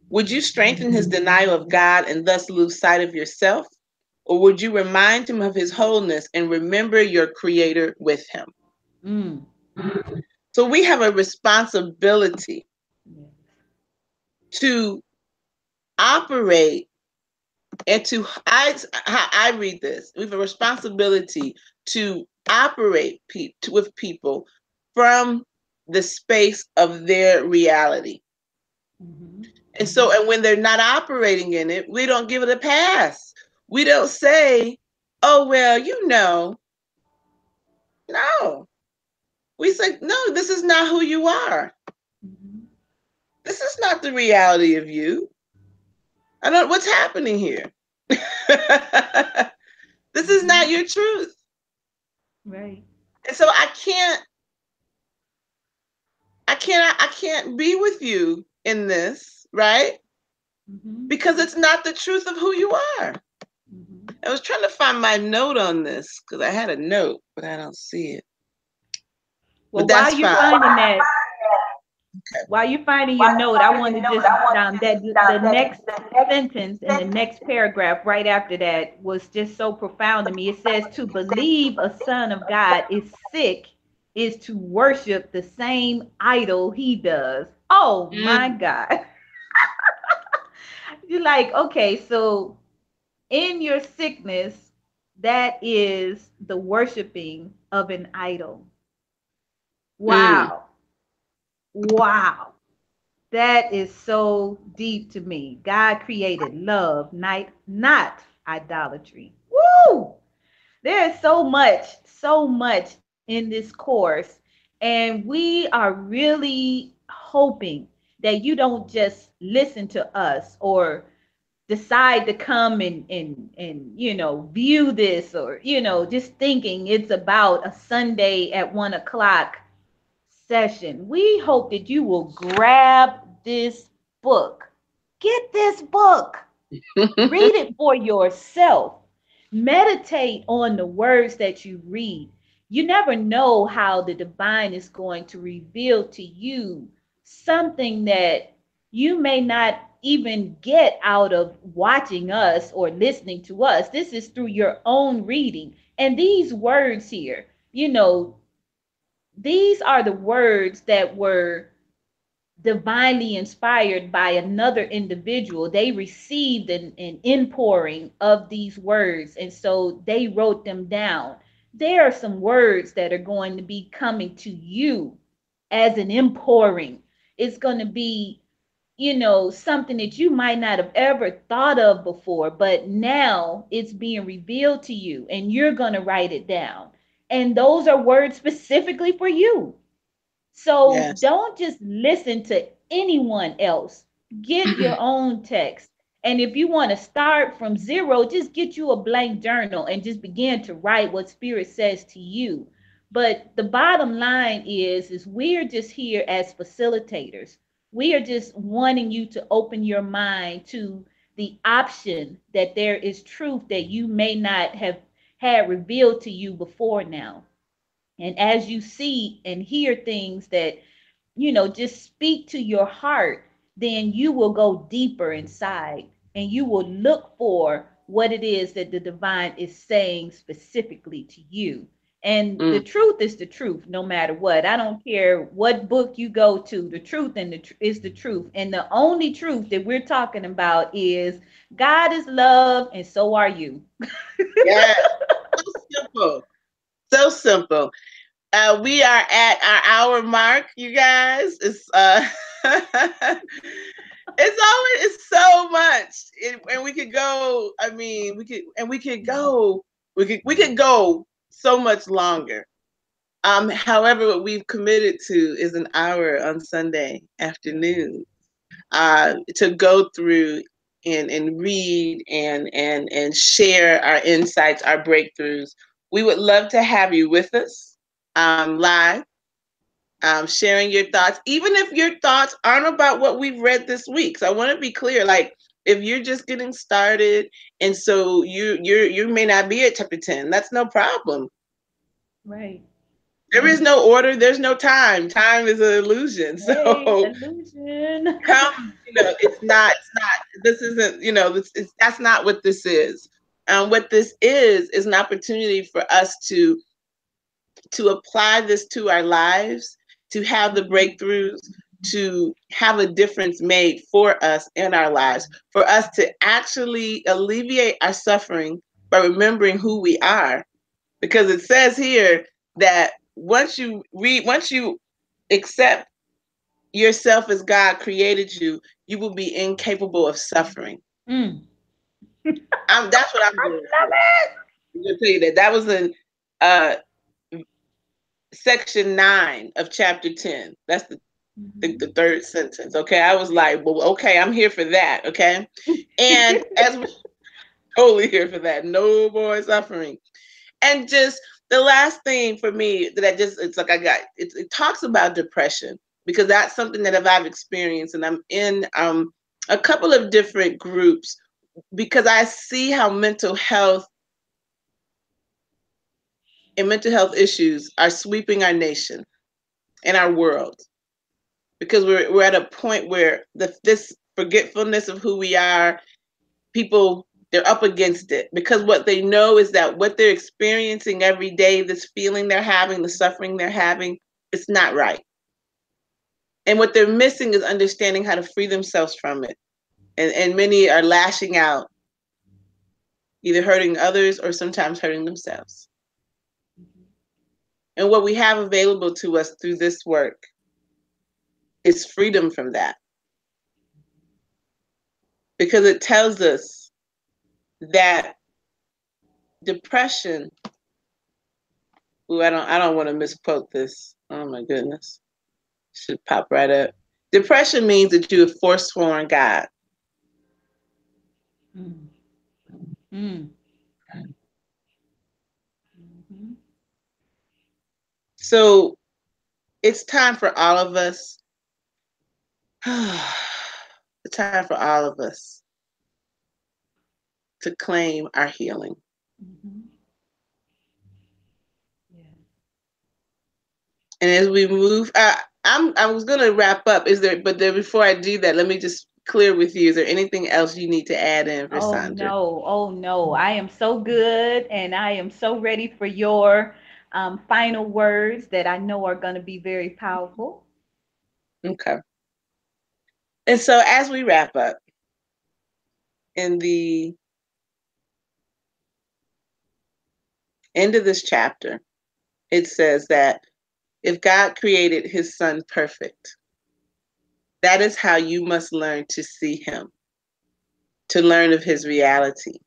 Would you strengthen his denial of God and thus lose sight of yourself? Or would you remind him of his wholeness and remember your creator with him?
mm.
So we have a responsibility
Yes.
to operate and I read this. We have a responsibility to operate with people from the space of their reality.
Mm-hmm,
And so, and when they're not operating in it, we don't give it a pass. We don't say, oh, well, no. We say, no, this is not who you are.
mm-hmm,
This is not the reality of you. I don't, what's happening here? This is
mm-hmm.
not your truth.
Right.
And so I can't be with you in this, right?
Mm-hmm,
Because it's not the truth of who you are.
mm-hmm.
I was trying to find my note on this because I had a note, but I don't see it. But
Well,
that's
while you're
fine.
finding that,
Okay.
while you're finding your note, I want to just that the next sentence in the next paragraph right after that was just so profound to me. It says to believe a son of God is sick is to worship the same idol he does. Oh my
Mm,
God. You're like, okay, so in your sickness, that is the worshiping of an idol.
mm,
Wow. Wow. That is so deep to me. God created love, not idolatry. Woo! There is so much in this course. And we are really hoping that you don't just listen to us or decide to come and view this, or just thinking it's about a Sunday at 1 o'clock session. We hope that you will grab this book. Get this book. Read it for yourself. Meditate on the words that you read. You never know how the divine is going to reveal to you something that you may not even get out of watching us or listening to us. This is through your own reading. And these words here, these are the words that were divinely inspired by another individual. They received an inpouring of these words, and so they wrote them down. There are some words that are going to be coming to you as an inpouring. It's going to be, something that you might not have ever thought of before, but now it's being revealed to you, and you're going to write it down. And those are words specifically for you. So
yes.
don't just listen to anyone else. Get your own text. And if you want to start from zero, just get you a blank journal and just begin to write what Spirit says to you. But the bottom line is we're just here as facilitators. We are just wanting you to open your mind to the option that there is truth that you may not have had revealed to you before now. And as you see and hear things that, just speak to your heart, then you will go deeper inside and you will look for what it is that the divine is saying specifically to you. And the
Mm,
truth is the truth, no matter what. I don't care what book you go to. The truth is the truth. And the only truth that we're talking about is God is love, and so are you.
yes. So simple. So simple. We are at our hour mark, you guys. It's so much, and we could go. I mean, we could go so much longer. However, what we've committed to is an hour on Sunday afternoon to go through and read and share our insights, our breakthroughs. We would love to have you with us live, sharing your thoughts, even if your thoughts aren't about what we've read this week. So I want to be clear, like if you're just getting started, and so you may not be at chapter 10, that's no problem.
Right.
There is
Right.
no order. There's no time. Time is an illusion.
Hey,
So
illusion.
come, it's not, this isn't, that's not what this is. What this is an opportunity for us to apply this to our lives, to have the breakthroughs, to have a difference made for us in our lives, for us to actually alleviate our suffering by remembering who we are. Because it says here that once you accept yourself as God created you, you will be incapable of suffering.
Mm.
That's what I'm
I
going
love
to. I'm going to tell you that was in uh, section 9 of chapter 10. That's the third sentence. Okay, I was like, well, okay, I'm here for that. Okay, and
it.
as we're totally here for that, no more suffering. And just the last thing for me that it's like it talks about depression, because that's something that I've experienced, and I'm in a couple of different groups, because I see how mental health and mental health issues are sweeping our nation and our world, because we're at a point where this forgetfulness of who we are, people, they're up against it, because what they know is that what they're experiencing every day, this feeling they're having, the suffering they're having, it's not right. And what they're missing is understanding how to free themselves from it. And many are lashing out, either hurting others or sometimes hurting themselves. And what we have available to us through this work is freedom from that, because it tells us that depression, ooh, I don't want to misquote this. Oh my goodness. Should pop right up. Depression means that you have forsworn God.
Mm. Mm. Mhm.
So it's time for all of us. It's time for all of us to claim our healing.
Mhm. Yeah.
And as we move, I was gonna wrap up. Before I do that, let me just clear with you. Is there anything else you need to add in,
Oh
Versandra?
no, oh no. I am so good and I am so ready for your final words that I know are going to be very powerful.
Okay. And so as we wrap up in the end of this chapter, it says that if God created his son perfect, that is how you must learn to see him, to learn of his reality.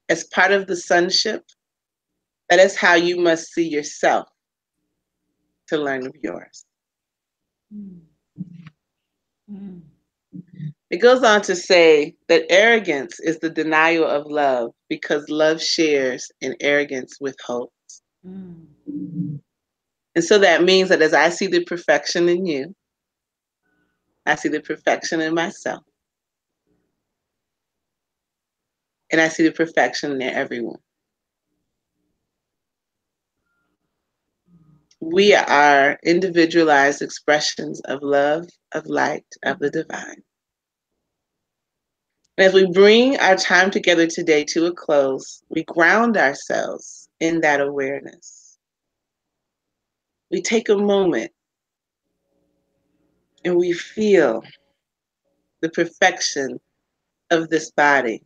As part of the sonship, that is how you must see yourself, to learn of yours.
Mm. Mm.
It goes on to say that arrogance is the denial of love, because love shares and arrogance withholds.
Mm.
And so that means that as I see the perfection in you, I see the perfection in myself, and I see the perfection in everyone. We are individualized expressions of love, of light, of the divine. And as we bring our time together today to a close, we ground ourselves in that awareness. We take a moment and we feel the perfection of this body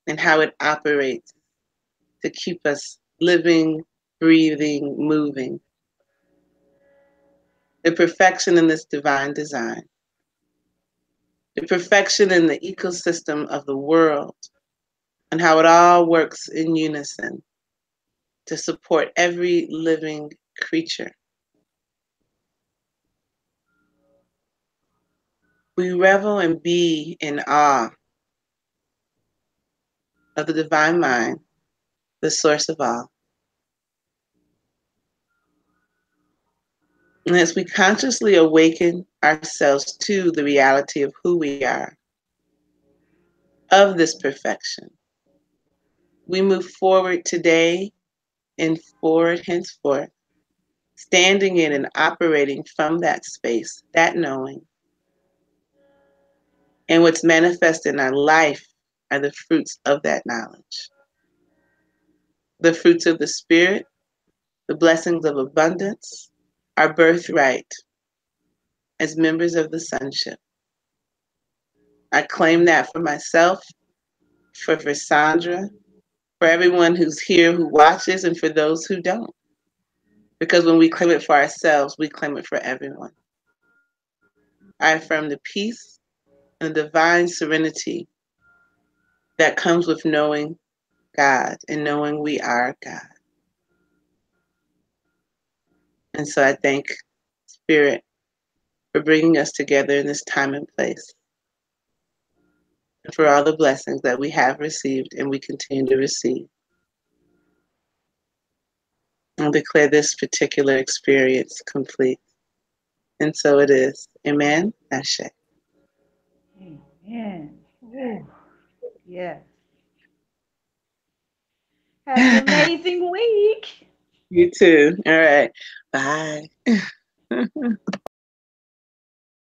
and how it operates to keep us living, breathing, moving. The perfection in this divine design, the perfection in the ecosystem of the world, and how it all works in unison to support every living creature. We revel and be in awe of the divine mind, the source of all. And as we consciously awaken ourselves to the reality of who we are, of this perfection, we move forward today and forward henceforth, standing in and operating from that space, that knowing. And what's manifest in our life are the fruits of that knowledge, the fruits of the Spirit, the blessings of abundance, our birthright as members of the sonship. I claim that for myself, for Versandra, for everyone who's here who watches, and for those who don't. Because when we claim it for ourselves, we claim it for everyone. I affirm the peace and the divine serenity that comes with knowing God and knowing we are God. And so I thank Spirit for bringing us together in this time and place, and for all the blessings that we have received and we continue to receive. I'll declare this particular experience complete. And so it is. Amen. Ashe.
Amen. Ooh, yes. Have an amazing week.
You too. All right. Bye.